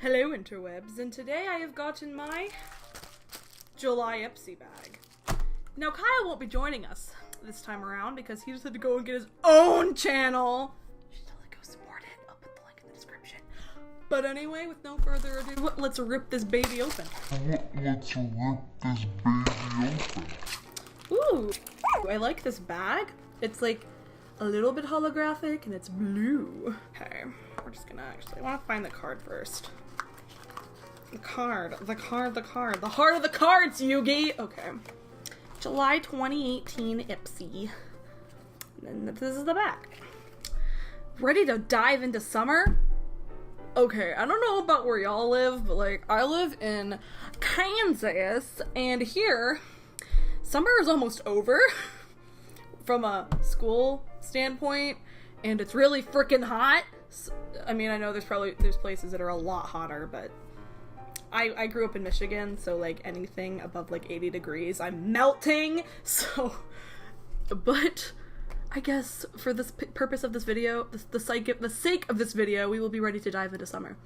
Hello interwebs, and today I have gotten my July ipsy bag. Now Kyle won't be joining us this time around because he just had to go and get his own channel. You should totally go support it. I'll put the link in the description. But anyway, with no further ado, let's rip this baby open. Ooh, I like this bag. It's like a little bit holographic and it's blue. Okay, we're just gonna I want to find the card first. The heart of the cards, Yugi! Okay. July 2018 ipsy. And then this is the back. Ready to dive into summer? Okay, I don't know about where y'all live, but like, I live in Kansas, and here, summer is almost over from a school standpoint, and it's really freaking hot. I mean, I know there's places that are a lot hotter, but I grew up in Michigan, so like anything above like 80 degrees, I'm melting. So, but I guess for this purpose of this video, the sake of this video, we will be ready to dive into summer.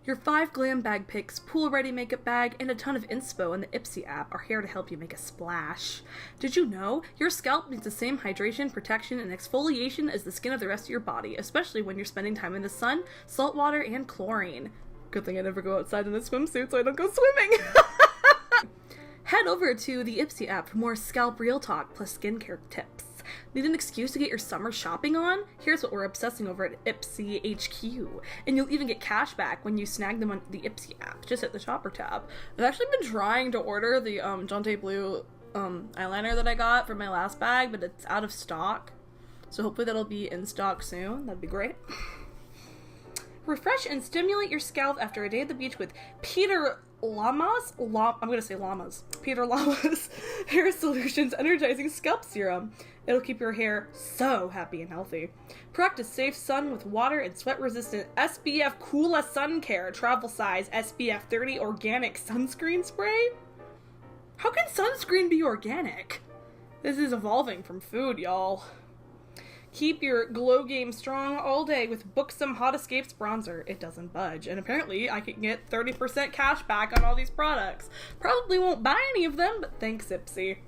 Your 5 glam bag picks, pool-ready makeup bag, and a ton of inspo in the Ipsy app are here to help you make a splash. Did you know your scalp needs the same hydration, protection, and exfoliation as the skin of the rest of your body, especially when you're spending time in the sun, salt water, and chlorine? Good thing I never go outside in a swimsuit so I don't go swimming. Head over to the Ipsy app for more scalp real talk plus skincare tips. Need an excuse to get your summer shopping on? Here's what we're obsessing over at Ipsy HQ. And you'll even get cash back when you snag them on the Ipsy app. Just hit the shopper tab. I've actually been trying to order the Jante Blue eyeliner that I got for my last bag, but it's out of stock. So hopefully that'll be in stock soon. That'd be great. Refresh and stimulate your scalp after a day at the beach with Peter Llama's Hair Solutions Energizing Scalp Serum. It'll keep your hair so happy and healthy. Practice safe sun with water and sweat-resistant SPF Coola Sun Care Travel Size SPF 30 Organic Sunscreen Spray? How can sunscreen be organic? This is evolving from food, y'all. Keep your glow game strong all day with Buxom Hot Escapes Bronzer. It doesn't budge, and apparently I can get 30% cash back on all these products. Probably won't buy any of them, but thanks, Ipsy.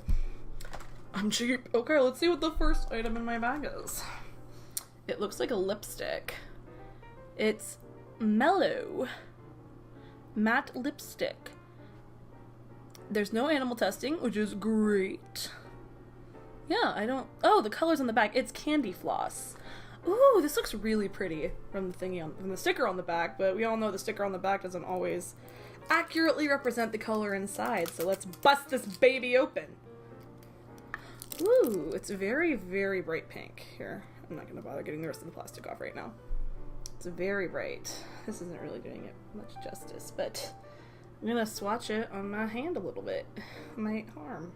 I'm cheap. Okay, let's see what the first item in my bag is. It looks like a lipstick. It's Mellow Matte Lipstick. There's no animal testing, which is great. Yeah, oh, the color's on the back. It's Candy Floss. Ooh, this looks really pretty from the sticker on the back, but we all know the sticker on the back doesn't always accurately represent the color inside, so let's bust this baby open. Ooh, it's very, very bright pink. Here, I'm not going to bother getting the rest of the plastic off right now. It's very bright. This isn't really doing it much justice, but I'm going to swatch it on my hand a little bit. My arm.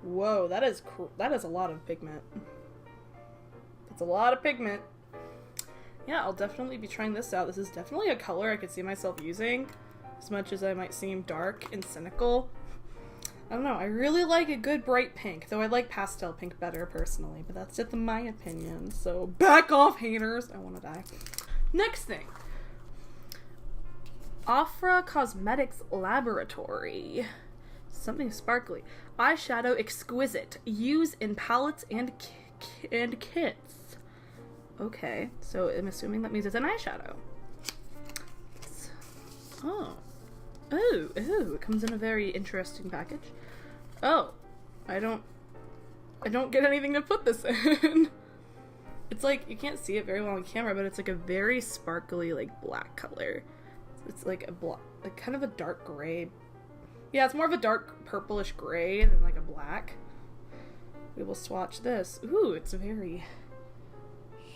Whoa, that is a lot of pigment. That's a lot of pigment. Yeah, I'll definitely be trying this out. This is definitely a color I could see myself using, as much as I might seem dark and cynical. I don't know, I really like a good bright pink, though I like pastel pink better personally, but that's just my opinion, so back off, haters. I want to die. Next thing. Afra Cosmetics Laboratory. Something sparkly. Eyeshadow exquisite. Use in palettes and kits. Okay, so I'm assuming that means it's an eyeshadow. Oh. Ooh, it comes in a very interesting package. Oh, I don't get anything to put this in. It's like, you can't see it very well on camera, but it's like a very sparkly, like, black color. It's like like kind of a dark gray. Yeah, it's more of a dark purplish gray than like a black. We will swatch this. Ooh, it's very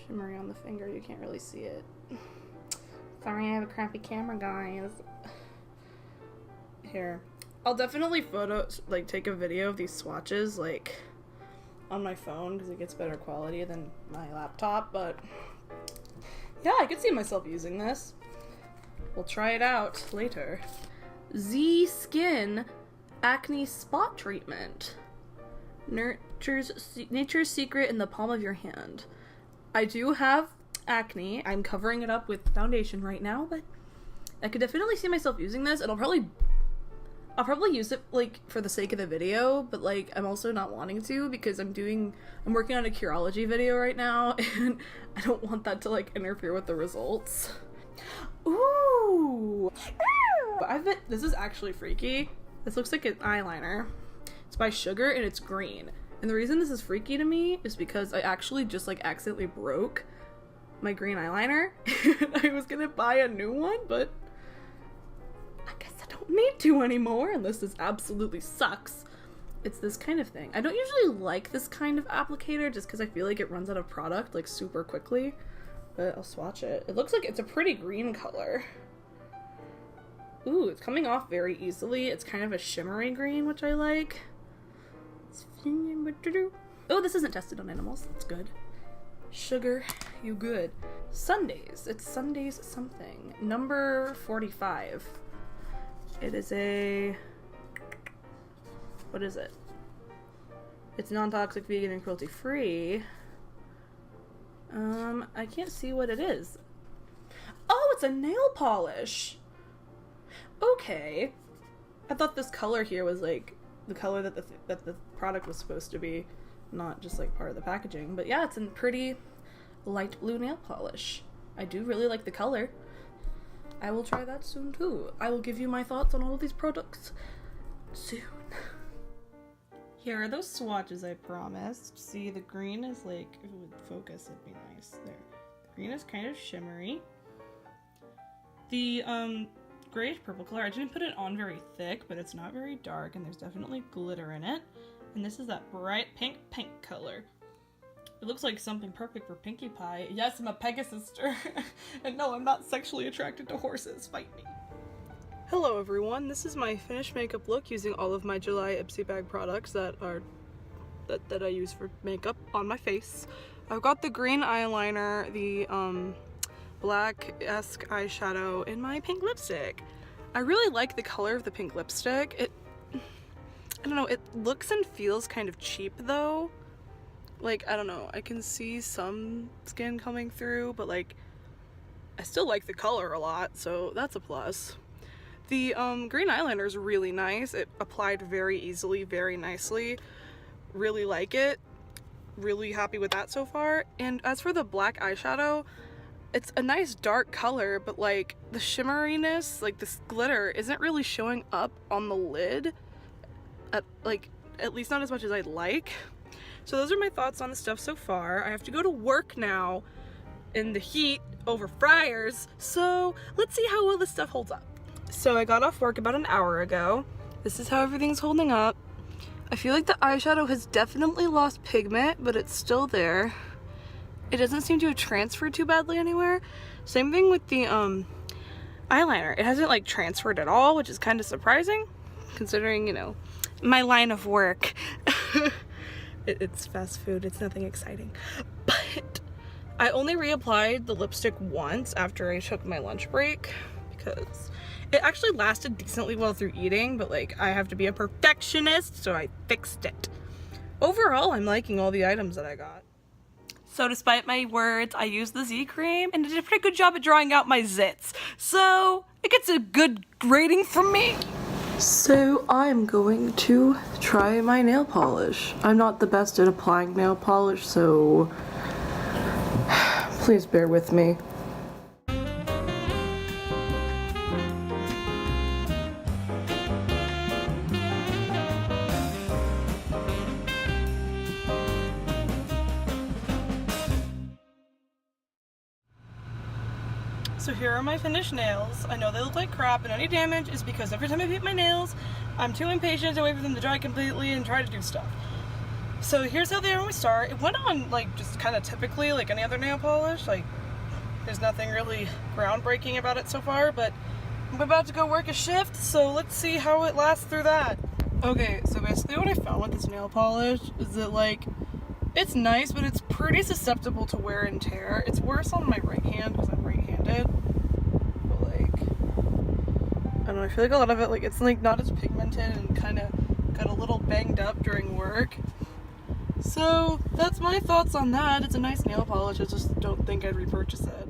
shimmery on the finger. You can't really see it. Sorry, I have a crappy camera, guys. Here. I'll definitely take a video of these swatches, like, on my phone, because it gets better quality than my laptop, but yeah, I could see myself using this. We'll try it out later. Z Skin Acne Spot Treatment. Nature's secret in the palm of your hand. I do have acne. I'm covering it up with foundation right now, but I could definitely see myself using this, and I'll probably use it like for the sake of the video, but like I'm also not wanting to because I'm working on a Curology video right now, and I don't want that to like interfere with the results. Ooh! This is actually freaky. This looks like an eyeliner. It's by Sugar and it's green. And the reason this is freaky to me is because I actually just like accidentally broke my green eyeliner. I was gonna buy a new one, but I guess I don't need to anymore unless this absolutely sucks. It's this kind of thing. I don't usually like this kind of applicator just because I feel like it runs out of product like super quickly, but I'll swatch it. It looks like it's a pretty green color. Ooh, it's coming off very easily. It's kind of a shimmery green, which I like. Oh, this isn't tested on animals. That's good. Sugar, you good. Sundays. It's Sundays something. Number 45. It is a... What is it? It's non-toxic, vegan, and cruelty-free. I can't see what it is. Oh, it's a nail polish! Okay. I thought this color here was like the color that the product was supposed to be, not just like part of the packaging. But yeah, it's a pretty light blue nail polish. I do really like the color. I will try that soon too. I will give you my thoughts on all of these products soon. Here are those swatches I promised. See, the green is like, if it would focus, it'd be nice. There. The green is kind of shimmery. The grayish purple color, I didn't put it on very thick, but it's not very dark, and there's definitely glitter in it. And this is that bright pink color. It looks like something perfect for Pinkie Pie. Yes, I'm a Pegasister. And no, I'm not sexually attracted to horses. Fight me. Hello everyone, this is my finished makeup look using all of my July Ipsy bag products that I use for makeup on my face. I've got the green eyeliner, the black-esque eyeshadow, and my pink lipstick. I really like the color of the pink lipstick. I don't know, it looks and feels kind of cheap though. Like, I don't know, I can see some skin coming through, but like, I still like the color a lot, so that's a plus. The green eyeliner is really nice. It applied very easily, very nicely. Really like it. Really happy with that so far. And as for the black eyeshadow, it's a nice dark color, but like the shimmeriness, like this glitter, isn't really showing up on the lid. At least not as much as I'd like. So those are my thoughts on the stuff so far. I have to go to work now in the heat over fryers, so let's see how well this stuff holds up. So I got off work about an hour ago. This is how everything's holding up. I feel like the eyeshadow has definitely lost pigment, but it's still there. It doesn't seem to have transferred too badly anywhere. Same thing with the eyeliner. It hasn't like transferred at all, which is kind of surprising considering, you know, my line of work. It's fast food, it's nothing exciting. But I only reapplied the lipstick once after I took my lunch break because it actually lasted decently well through eating, but like I have to be a perfectionist, so I fixed it. Overall, I'm liking all the items that I got. So despite my words, I used the Z cream and it did a pretty good job at drawing out my zits. So it gets a good rating from me. So I'm going to try my nail polish. I'm not the best at applying nail polish, so please bear with me. So here are my finished nails. I know they look like crap, and any damage is because every time I paint my nails, I'm too impatient to wait for them to dry completely and try to do stuff. So here's how they are when we start. It went on like just kind of typically like any other nail polish. Like there's nothing really groundbreaking about it so far, but I'm about to go work a shift, so let's see how it lasts through that. Okay, so basically what I found with this nail polish is that like it's nice, but it's pretty susceptible to wear and tear. It's worse on my right hand because I'm right-handed. But like, I don't know, I feel like a lot of it, like it's like not as pigmented and kind of got a little banged up during work. So that's my thoughts on that. It's a nice nail polish, I just don't think I'd repurchase it.